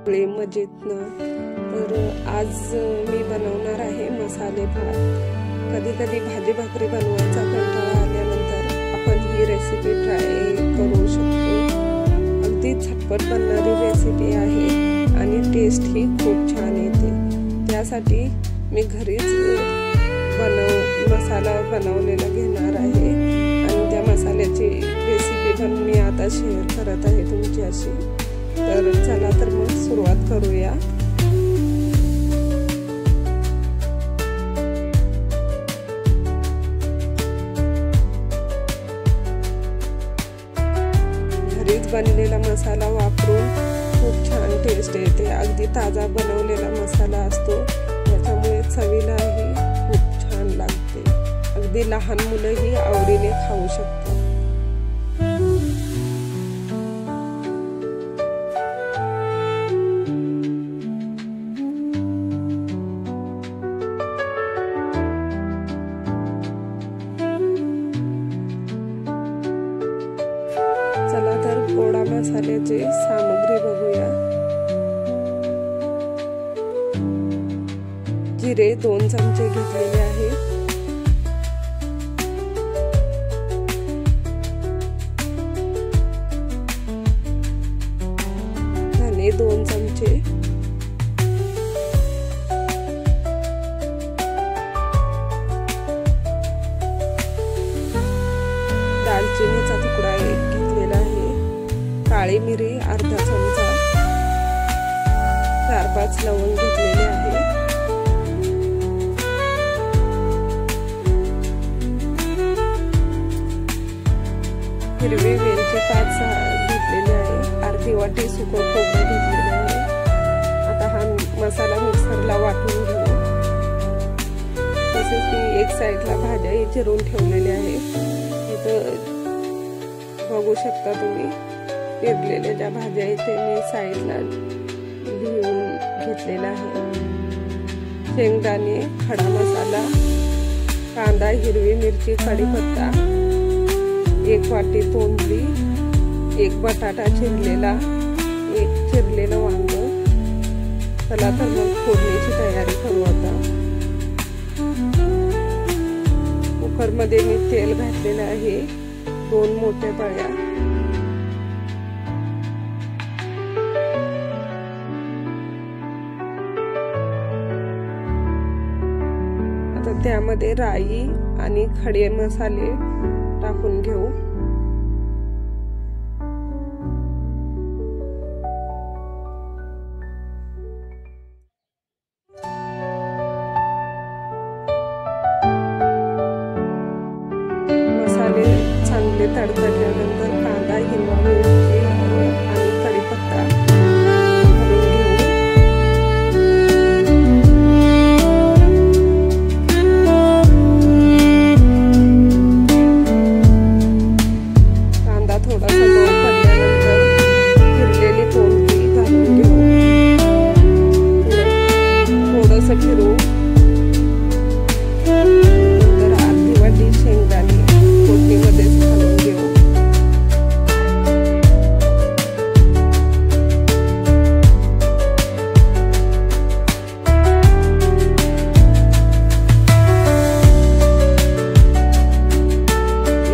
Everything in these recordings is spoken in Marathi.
सगळे मजेतनं। तर आज मी बनवणार आहे मसाले भात। कधी कधी भाजी भाकरी बनवायचा कंटाळा आल्यानंतर आपण ही रेसिपी ट्राय करू शकतो। अगदी झटपट बनणारी रेसिपी आहे आणि टेस्ट ही खूप छान येते। त्यासाठी मी घरीच मसाला बनवलेला घेणार आहे आणि त्या मसाल्याची रेसिपी पण मी आता शेअर करत आहे तुमच्याशी। तर चला तर मग सुरुवात करूया। घरीच बनलेला मसाला वापरून खूप छान टेस्ट येते। अगदी ताजा बनवलेला मसाला असतो, त्याच्यामुळे चवीलाही खूप छान लागते। अगदी लहान मुलंही आवडीने खाऊ शकतात। चला तर गोडा मसाल्याची सामग्री बघूया। जिरे 2 चमचे घेतलेले आहे, धने 2 चमचे, दालचिनीचा तुकडा 1 घेतलेला आहे, काळी मिरी अर्धा चमचा, 4-5 लवंग घेतलेले आहे, हिरवी वेलची 5-6 घेतलेली आहे, अर्धी वाटी सुकं खोबरं घेतलेले आहे। आता हा मसाला मिक्सरला वाटून घेऊ। तसेच मी एक साईडला भाज्याही चिरून ठेवलेल्या आहेत। इथं बघू शकता तुम्ही चिरलेल्या ज्या भाज्या आहेत ते मी साईडला घेऊन घेतलेला आहे। शेंगदाणे, खडा मसाला, कांदा, हिरवी मिरची, कढीपत्ता, 1 वाटी तोंडली, 1 बटाटा चिरलेला, 1 चिरलेलं वांग। चला तर मग फोडणीची तयारी करू आता। कुकरमध्ये मी तेल घातलेलं आहे, 2 मोठ्या पळ्या, आता त्यामध्ये राई आणि खडे मसाले टाकून घेऊ। मसाले चांगले तडतडल्यानंतर कांदा, हिरवा मिरची आणि कढीपत्ता घालून घेऊ। कांदा थोडासा मऊ पडल्यानंतर फिरलेली तोंडली घालून घेऊ। थोडंसं फिरू। नंतर अर्धी वाटी शेंगदाणे फोडणीमध्येच घालून घेऊ।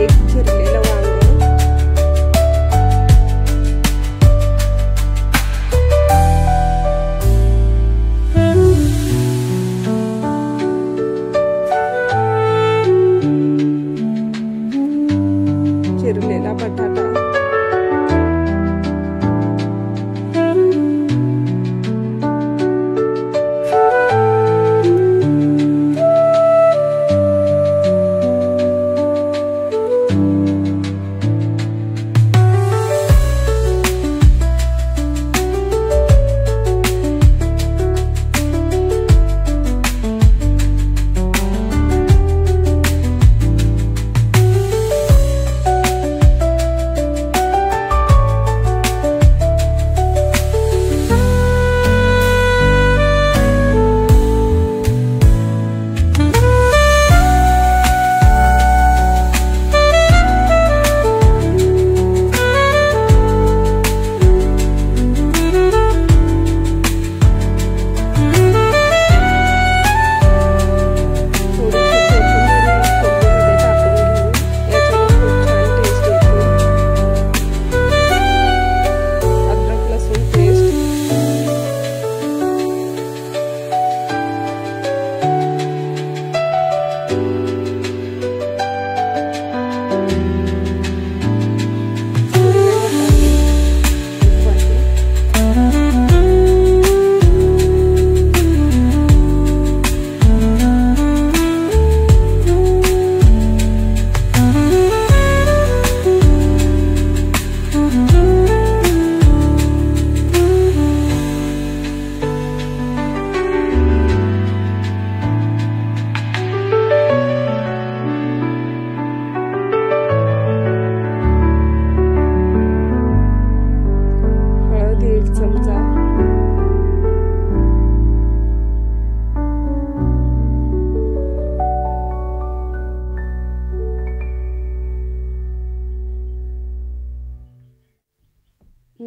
एक चिरलेलं वांग, चिरलेला बटाटा,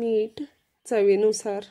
मीठ चवीनुसार,